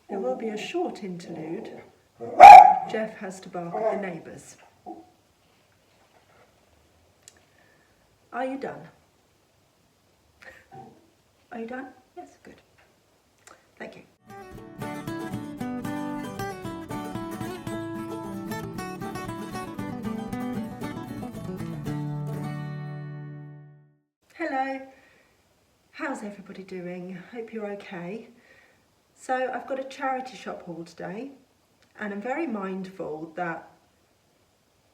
There will be a short interlude. Jeff has to bark at the neighbours. Are you done? Are you done? Yes, good. Thank you. Hello, how's everybody doing? Hope you're okay. So I've got a charity shop haul today, and I'm very mindful that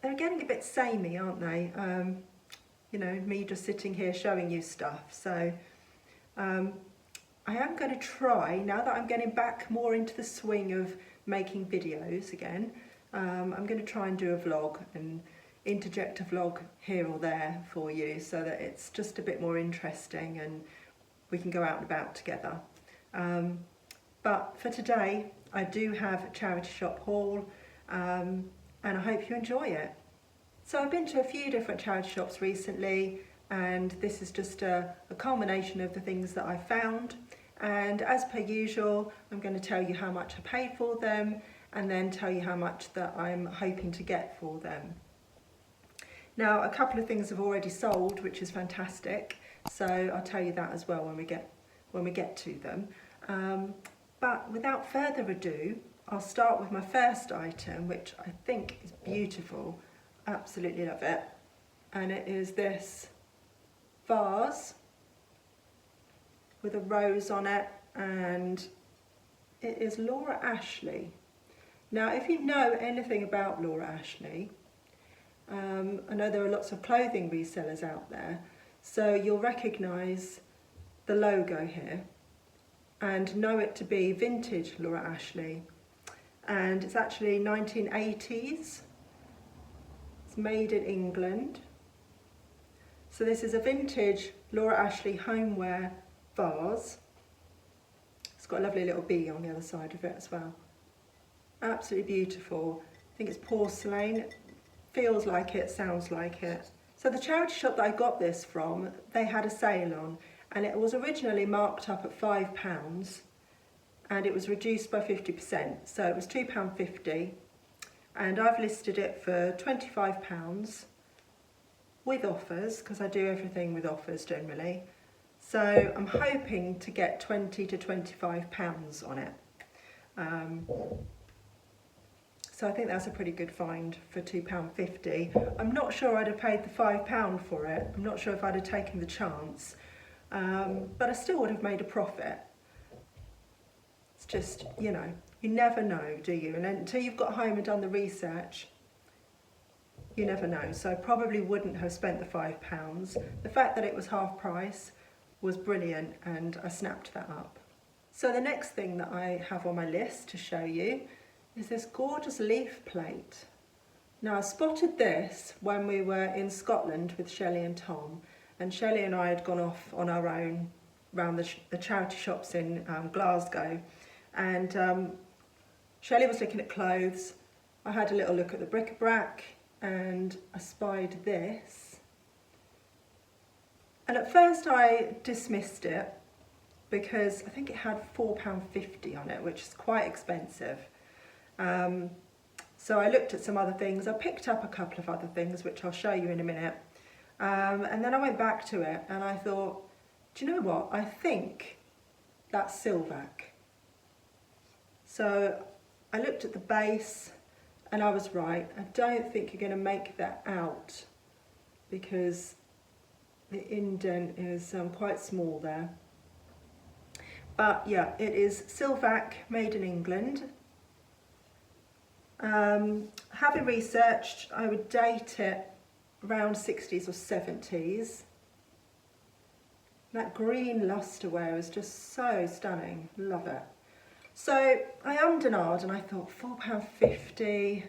they're getting a bit samey, aren't they? You know, me just sitting here showing you stuff. So I am going to try, now that I'm getting back more into the swing of making videos again, I'm going to try and do a vlog and interject a vlog here or there for you so that it's just a bit more interesting and we can go out and about together. But for today I do have a charity shop haul and I hope you enjoy it. So I've been to a few different charity shops recently, and this is just a culmination of the things that I found, and as per usual I'm going to tell you how much I paid for them and then tell you how much that I'm hoping to get for them. Now, a couple of things have already sold, which is fantastic, so I'll tell you that as well when we get to them. But without further ado, I'll start with my first item, which I think is beautiful. Absolutely love it. And it is this vase with a rose on it, and it is Laura Ashley. Now, if you know anything about Laura Ashley, I know there are lots of clothing resellers out there, so you'll recognise the logo here and know it to be vintage Laura Ashley, and it's actually 1980s. It's made in England. So this is a vintage Laura Ashley homeware vase. It's got a lovely little bee on the other side of it as well. Absolutely beautiful. I think it's porcelain. Feels like it, sounds like it. So the charity shop that I got this from, they had a sale on, and it was originally marked up at £5 and it was reduced by 50%, so it was £2.50, and I've listed it for £25 with offers, because I do everything with offers generally, so I'm hoping to get £20 to £25 on it. So I think that's a pretty good find for £2.50. I'm not sure I'd have paid the £5 for it. I'm not sure if I'd have taken the chance, but I still would have made a profit. It's just, you know, you never know, do you? And until you've got home and done the research, you never know. So I probably wouldn't have spent the £5. The fact that it was half price was brilliant, and I snapped that up. So the next thing that I have on my list to show you is this gorgeous leaf plate. Now, I spotted this when we were in Scotland with Shelley and Tom, and Shelley and I had gone off on our own around the charity shops in Glasgow, and Shelley was looking at clothes. I had a little look at the bric-a-brac and I spied this, and at first I dismissed it because I think it had £4.50 on it, which is quite expensive. So I looked at some other things. I picked up a couple of other things, which I'll show you in a minute. And then I went back to it and I thought, do you know what? I think that's Silvac. So I looked at the base and I was right. I don't think you're going to make that out because the indent is quite small there. But yeah, it is Silvac, made in England. Having researched, I would date it around 60s or 70s. That green lustreware is just so stunning, love it. So I ummed and ahed and I thought £4.50,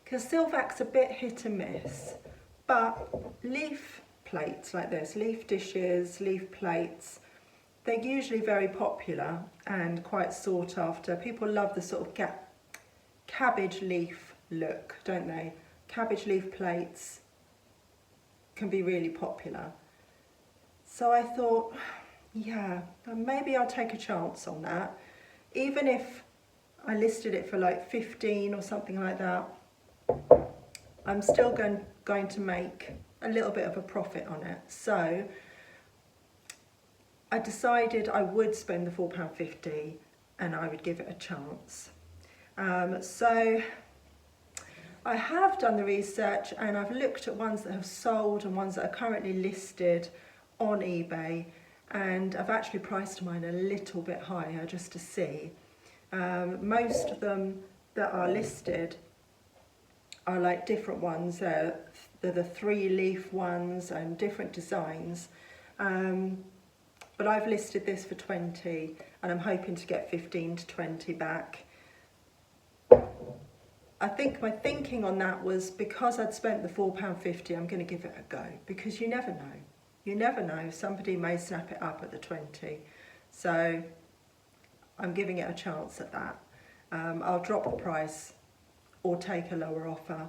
because Silvac's a bit hit and miss, but leaf plates like this, leaf dishes, leaf plates, they're usually very popular and quite sought after. People love the sort of cabbage leaf look, don't they? Cabbage leaf plates can be really popular. So I thought, yeah, maybe I'll take a chance on that. Even if I listed it for like 15 or something like that, I'm still going to make a little bit of a profit on it. So I decided I would spend the £4.50 and I would give it a chance. So I have done the research and I've looked at ones that have sold and ones that are currently listed on eBay, and I've actually priced mine a little bit higher just to see. Most of them that are listed are like different ones. They're the 3-leaf ones and different designs. But I've listed this for 20 and I'm hoping to get 15 to 20 back. I think my thinking on that was because I'd spent the £4.50, I'm going to give it a go, because you never know. You never know, somebody may snap it up at the 20. So I'm giving it a chance at that. I'll drop the price or take a lower offer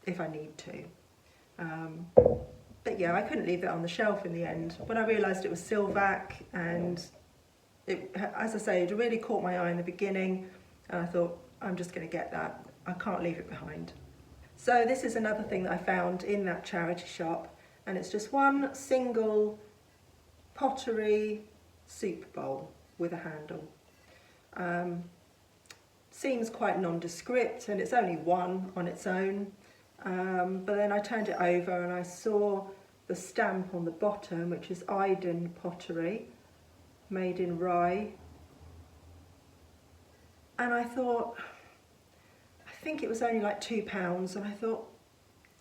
if I need to. But yeah, I couldn't leave it on the shelf in the end. When I realised it was Silvac, and it, as I say, it really caught my eye in the beginning, and I thought, I'm just going to get that. I can't leave it behind. So this is another thing that I found in that charity shop, and it's just one single pottery soup bowl with a handle. Seems quite nondescript, and it's only one on its own. But then I turned it over and I saw the stamp on the bottom, which is Iden Pottery, made in Rye. And I thought, I think it was only like £2, and I thought,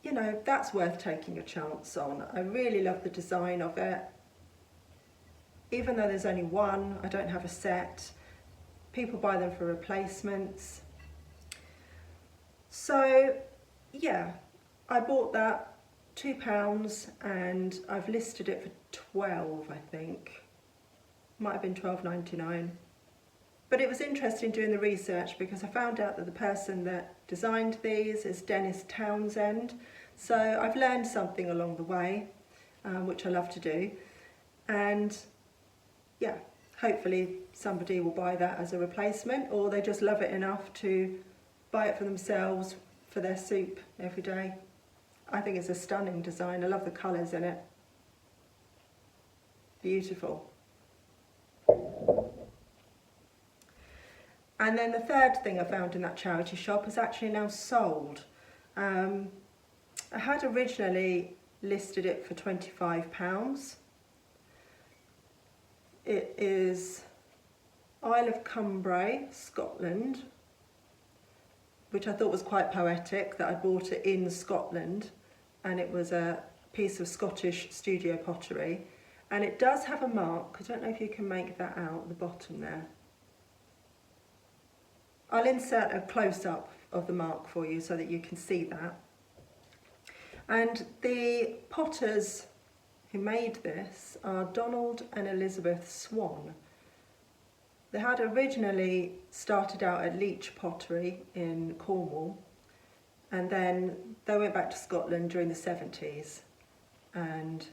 you know, that's worth taking a chance on. I really love the design of it. Even though there's only one, I don't have a set. People buy them for replacements. So yeah, I bought that, £2, and I've listed it for 12, I think. Might have been £12.99. But it was interesting doing the research because I found out that the person that designed these is Dennis Townsend. So I've learned something along the way, which I love to do. And yeah, hopefully somebody will buy that as a replacement, or they just love it enough to buy it for themselves for their soup every day. I think it's a stunning design. I love the colours in it. Beautiful. And then the third thing I found in that charity shop is actually now sold. I had originally listed it for £25. It is Isle of Cumbray, Scotland, which I thought was quite poetic that I bought it in Scotland, and it was a piece of Scottish studio pottery. And it does have a mark. I don't know if you can make that out at the bottom there. I'll insert a close-up of the mark for you so that you can see that. And the potters who made this are Donald and Elizabeth Swan. They had originally started out at Leach Pottery in Cornwall, and then they went back to Scotland during the 70s and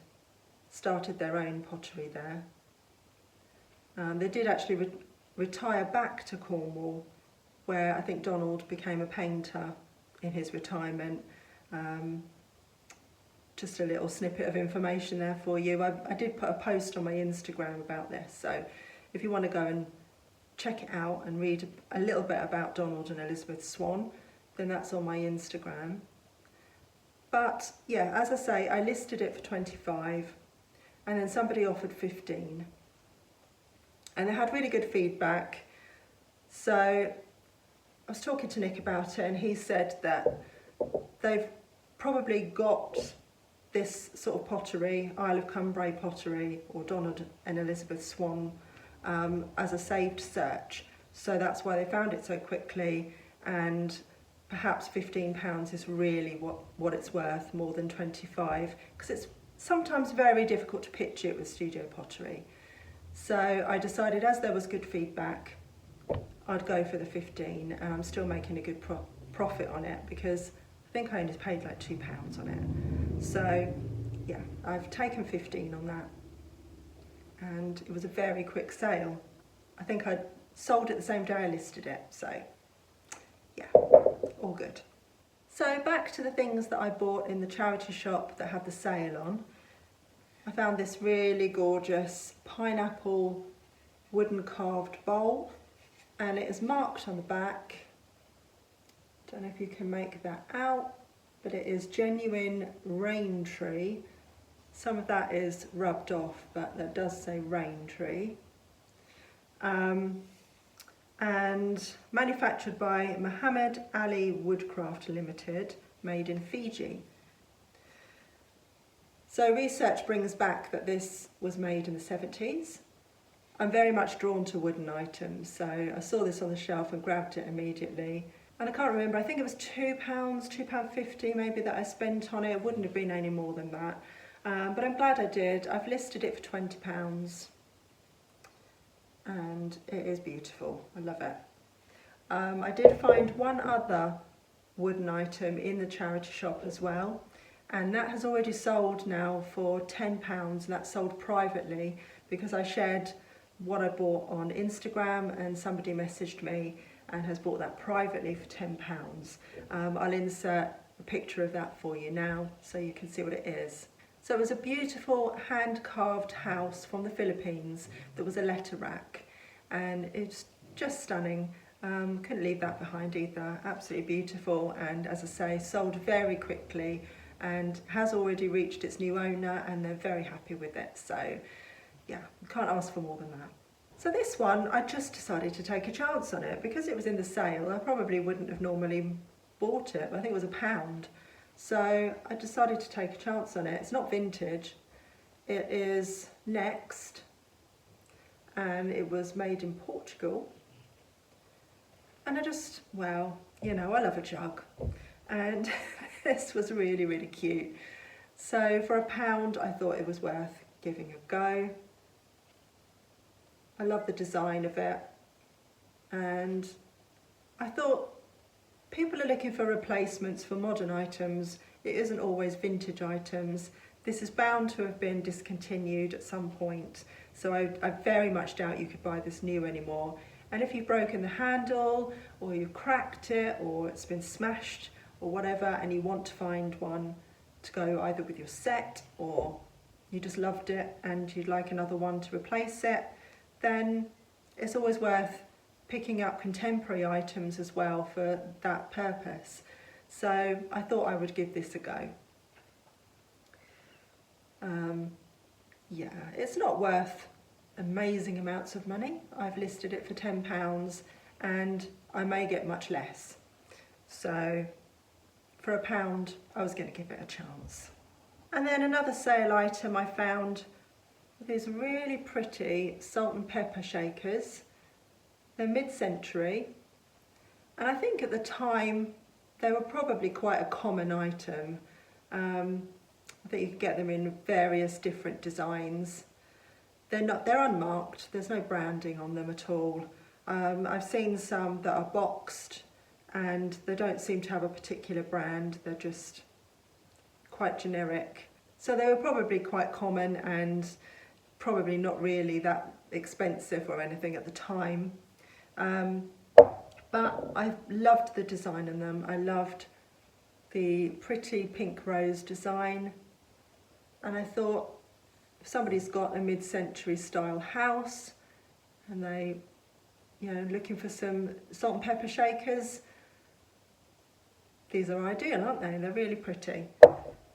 started their own pottery there. They did actually retire back to Cornwall, where I think Donald became a painter in his retirement. Just a little snippet of information there for you. I did put a post on my Instagram about this, so if you want to go and check it out and read a little bit about Donald and Elizabeth Swan, then that's on my Instagram. But yeah, as I say, I listed it for 25, and then somebody offered 15, and they had really good feedback. So I was talking to Nick about it, and he said that they've probably got this sort of pottery, Isle of Cumbray pottery or Donald and Elizabeth Swan, as a saved search. So that's why they found it so quickly, and perhaps £15 is really what it's worth, more than 25, because it's sometimes very difficult to pitch it with studio pottery. So I decided, as there was good feedback, I'd go for the 15, and I'm still making a good profit on it because I think I only paid like £2 on it. So yeah, I've taken 15 on that, and it was a very quick sale. I think I sold it the same day I listed it, so yeah, all good. So back to the things that I bought in the charity shop that had the sale on. I found this really gorgeous pineapple wooden carved bowl, and it is marked on the back. Don't know if you can make that out, but it is genuine rain tree. Some of that is rubbed off, but that does say rain tree. And manufactured by Muhammad Ali Woodcraft Limited, made in Fiji. So research brings back that this was made in the 70s. I'm very much drawn to wooden items, so I saw this on the shelf and grabbed it immediately. And I can't remember, I think it was £2, £2.50 maybe that I spent on it. It wouldn't have been any more than that. But I'm glad I did. I've listed it for £20 and it is beautiful. I love it. I did find one other wooden item in the charity shop as well, and that has already sold now for £10, and that's sold privately because I shared what I bought on Instagram and somebody messaged me and has bought that privately for £10. I'll insert a picture of that for you now so you can see what it is. So it was a beautiful hand-carved house from the Philippines that was a letter rack, and it's just stunning. Couldn't leave that behind either. Absolutely beautiful, and as I say, sold very quickly and has already reached its new owner, and they're very happy with it. So yeah, can't ask for more than that. So this one, I just decided to take a chance on it because it was in the sale. I probably wouldn't have normally bought it, but I think it was £1. So I decided to take a chance on it. It's not vintage, it is Next, and it was made in Portugal. And I just, well, you know, I love a jug, and this was really, really cute. So for £1, I thought it was worth giving a go. I love the design of it, and I thought people are looking for replacements for modern items. It isn't always vintage items. This is bound to have been discontinued at some point, so I very much doubt you could buy this new anymore. And if you've broken the handle, or you've cracked it, or it's been smashed, or whatever, and you want to find one to go either with your set, or you just loved it and you'd like another one to replace it, then it's always worth picking up contemporary items as well for that purpose. So I thought I would give this a go. Yeah, it's not worth amazing amounts of money. I've listed it for £10 and I may get much less. So for £1, I was going to give it a chance. And then another sale item I found, these really pretty salt and pepper shakers. They're mid-century, and I think at the time they were probably quite a common item. I think you could get them in various different designs. They're unmarked, there's no branding on them at all. I've seen some that are boxed and they don't seem to have a particular brand, they're just quite generic. So they were probably quite common and probably not really that expensive or anything at the time. But I loved the design in them. I loved the pretty pink rose design, and I thought if somebody's got a mid-century style house and they, you know, looking for some salt and pepper shakers, these are ideal, aren't they? They're really pretty.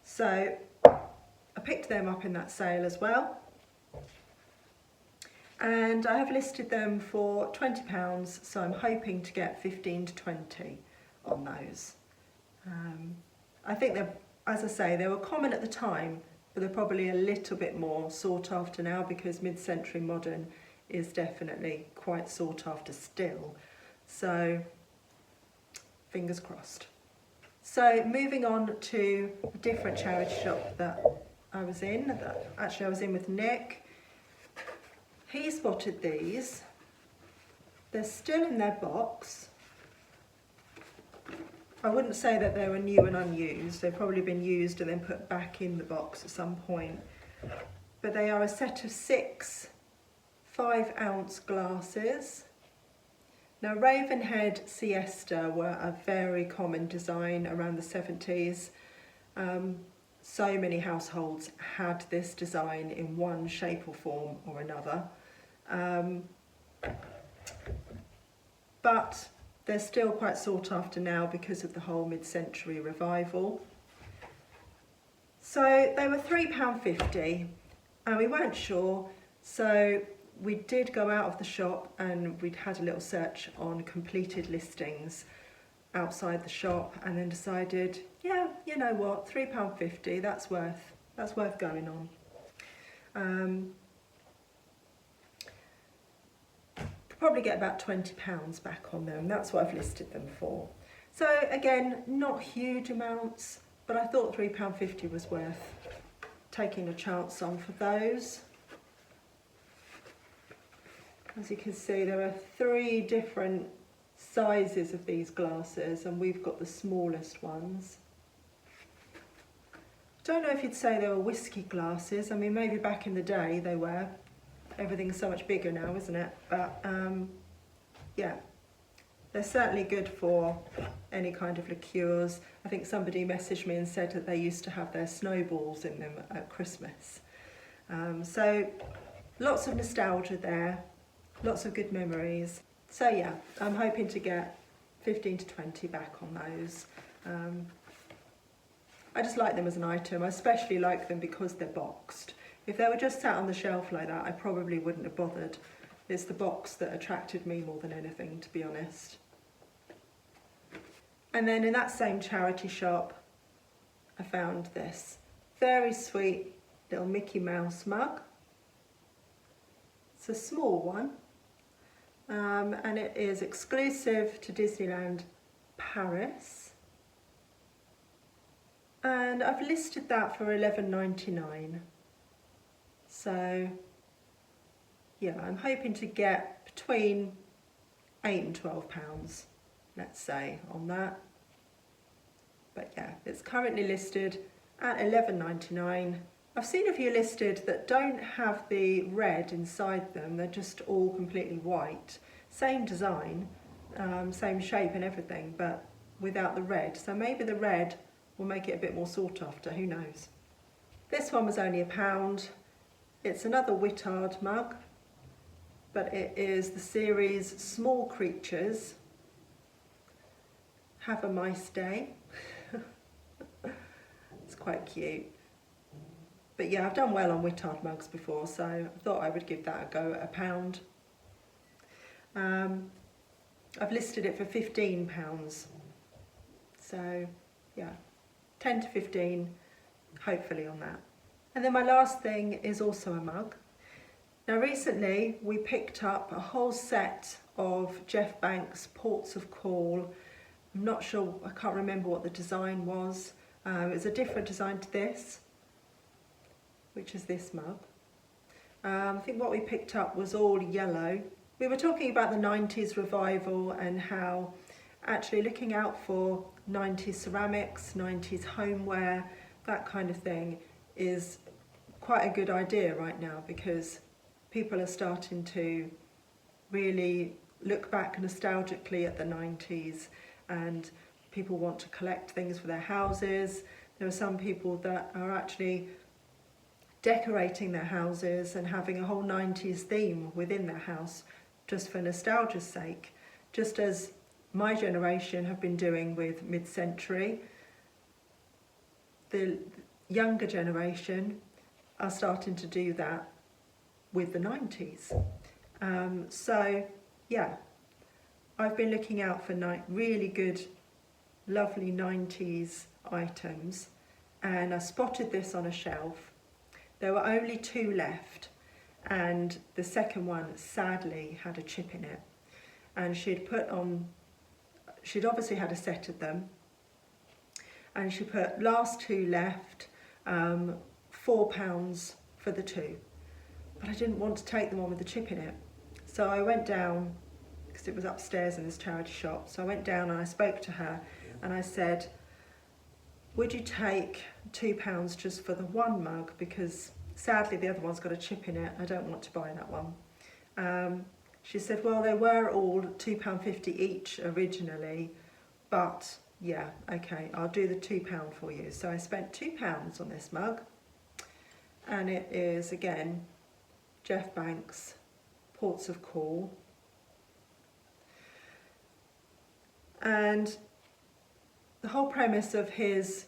So I picked them up in that sale as well, and I have listed them for £20, so I'm hoping to get 15 to 20 on those. I think they're, as I say, they were common at the time, but they're probably a little bit more sought after now because mid-century modern is definitely quite sought after still. So fingers crossed. So moving on to a different charity shop that I was in, actually I was in with Nick. He spotted these. They're still in their box. I wouldn't say that they were new and unused. They've probably been used and then put back in the box at some point. But they are a set of 6 5-ounce glasses. Now Ravenhead Siesta were a very common design around the 70s. So many households had this design in one shape or form or another. But they're still quite sought after now because of the whole mid-century revival. So they were £3.50 and we weren't sure, so we did go out of the shop and we'd had a little search on completed listings outside the shop and then decided, yeah, you know what, £3.50, that's worth going on. Probably get about £20 back on them. That's what I've listed them for. So again, not huge amounts, but I thought £3.50 was worth taking a chance on for those. As you can see, there are 3 different sizes of these glasses and we've got the smallest ones. Don't know if you'd say they were whiskey glasses. I mean, maybe back in the day they were. Everything's so much bigger now, isn't it? But yeah, they're certainly good for any kind of liqueurs. I think somebody messaged me and said that they used to have their snowballs in them at Christmas. So lots of nostalgia there, lots of good memories. So yeah, I'm hoping to get 15 to 20 back on those. I just like them as an item. I especially like them because they're boxed. If they were just sat on the shelf like that, I probably wouldn't have bothered. It's the box that attracted me more than anything, to be honest. And then in that same charity shop, I found this very sweet little Mickey Mouse mug. It's a small one, and it is exclusive to Disneyland Paris. And I've listed that for £11.99. So yeah, I'm hoping to get between £8 and £12, let's say, on that. But yeah, it's currently listed at £11.99. I've seen a few listed that don't have the red inside them, they're just all completely white. Same design, same shape and everything, but without the red. So maybe the red will make it a bit more sought after, who knows. This one was only £1. It's another Whittard mug, but it is the series Small Creatures. Have a Mice Day. It's quite cute. But yeah, I've done well on Whittard mugs before, so I thought I would give that a go at £1. I've listed it for £15. So yeah, 10 to 15, hopefully on that. And then my last thing is also a mug. Now recently we picked up a whole set of Jeff Banks Ports of Call. I'm not sure, I can't remember what the design was. It was a different design to this, which is this mug. I think what we picked up was all yellow. We were talking about the 90s revival and how actually looking out for 90s ceramics, 90s homeware, that kind of thing is quite a good idea right now, because people are starting to really look back nostalgically at the 90s, and people want to collect things for their houses. There are some people that are actually decorating their houses and having a whole 90s theme within their house just for nostalgia's sake, just as my generation have been doing with mid-century. The younger generation are starting to do that with the 90s. So yeah, I've been looking out for really good, lovely 90s items, and I spotted this on a shelf. There were only 2 left, and the second one sadly had a chip in it, and she'd obviously had a set of them, and she put last 2 left, £4 for the 2, but I didn't want to take them on with the chip in it. So I went down, because it was upstairs in this charity shop, so I went down and I spoke to her and I said, would you take £2 just for the one mug, because sadly the other one's got a chip in it, I don't want to buy that one. She said, well, they were all £2.50 each originally, but yeah, okay, I'll do the £2 for you. So I spent £2 on this mug, and it is, again, Jeff Banks, Ports of Call. And the whole premise of his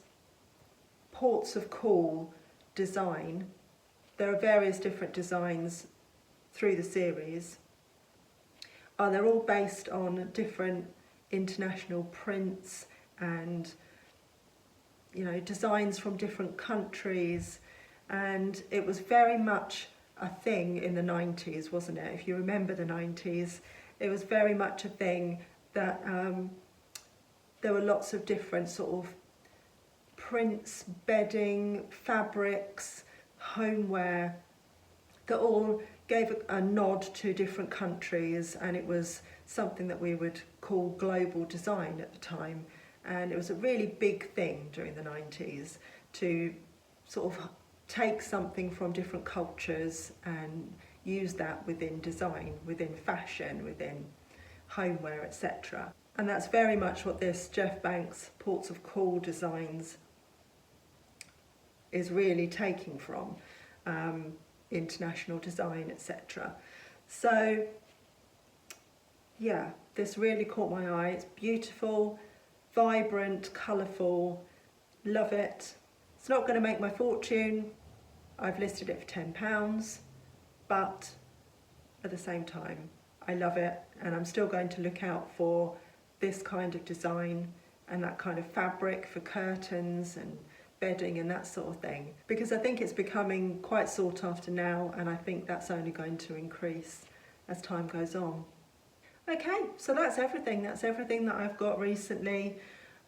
Ports of Call design, there are various different designs through the series. They're all based on different international prints and, you know, designs from different countries, and it was very much a thing in the 90s, wasn't it? If you remember the 90s, it was very much a thing that there were lots of different sort of prints, bedding, fabrics, homeware that all gave a nod to different countries, and it was something that we would call global design at the time. And it was a really big thing during the 90s to sort of take something from different cultures and use that within design, within fashion, within homeware, etc. And that's very much what this Jeff Banks Ports of Call designs is really taking from. International design, etc. So yeah, this really caught my eye. It's beautiful, vibrant, colourful, love it. It's not going to make my fortune. I've listed it for £10, but at the same time I love it, and I'm still going to look out for this kind of design and that kind of fabric for curtains and bedding and that sort of thing, because I think it's becoming quite sought after now, and I think that's only going to increase as time goes on. Okay, so that's everything that I've got recently.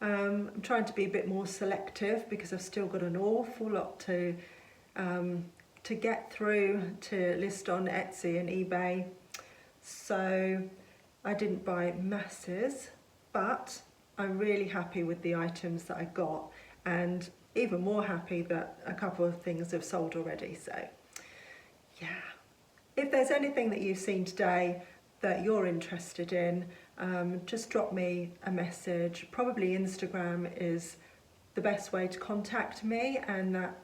I'm trying to be a bit more selective because I've still got an awful lot to get through to list on Etsy and eBay, so I didn't buy masses, but I'm really happy with the items that I got, and even more happy that a couple of things have sold already. So yeah, if there's anything that you've seen today that you're interested in, just drop me a message. Probably Instagram is the best way to contact me, and that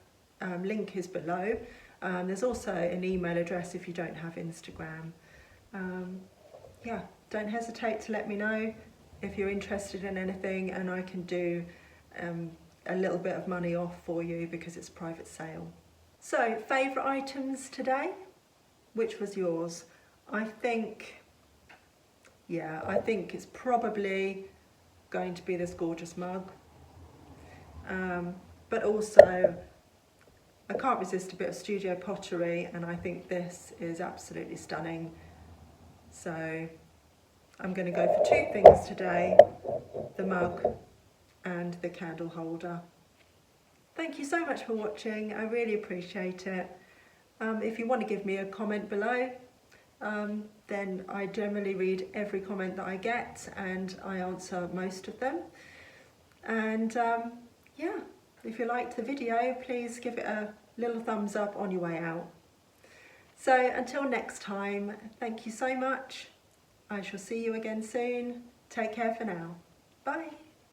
link is below. There's also an email address if you don't have Instagram. Yeah, don't hesitate to let me know if you're interested in anything, and I can do a little bit of money off for you because it's private sale. So, favourite items today? Which was yours? I think it's probably going to be this gorgeous mug. But also, I can't resist a bit of studio pottery, and I think this is absolutely stunning. So I'm going to go for two things today: the mug and the candle holder. Thank you so much for watching. I really appreciate it. If you want to give me a comment below, then I generally read every comment that I get, and I answer most of them. And yeah, if you liked the video, please give it a little thumbs up on your way out. So until next time, thank you so much. I shall see you again soon. Take care for now. Bye.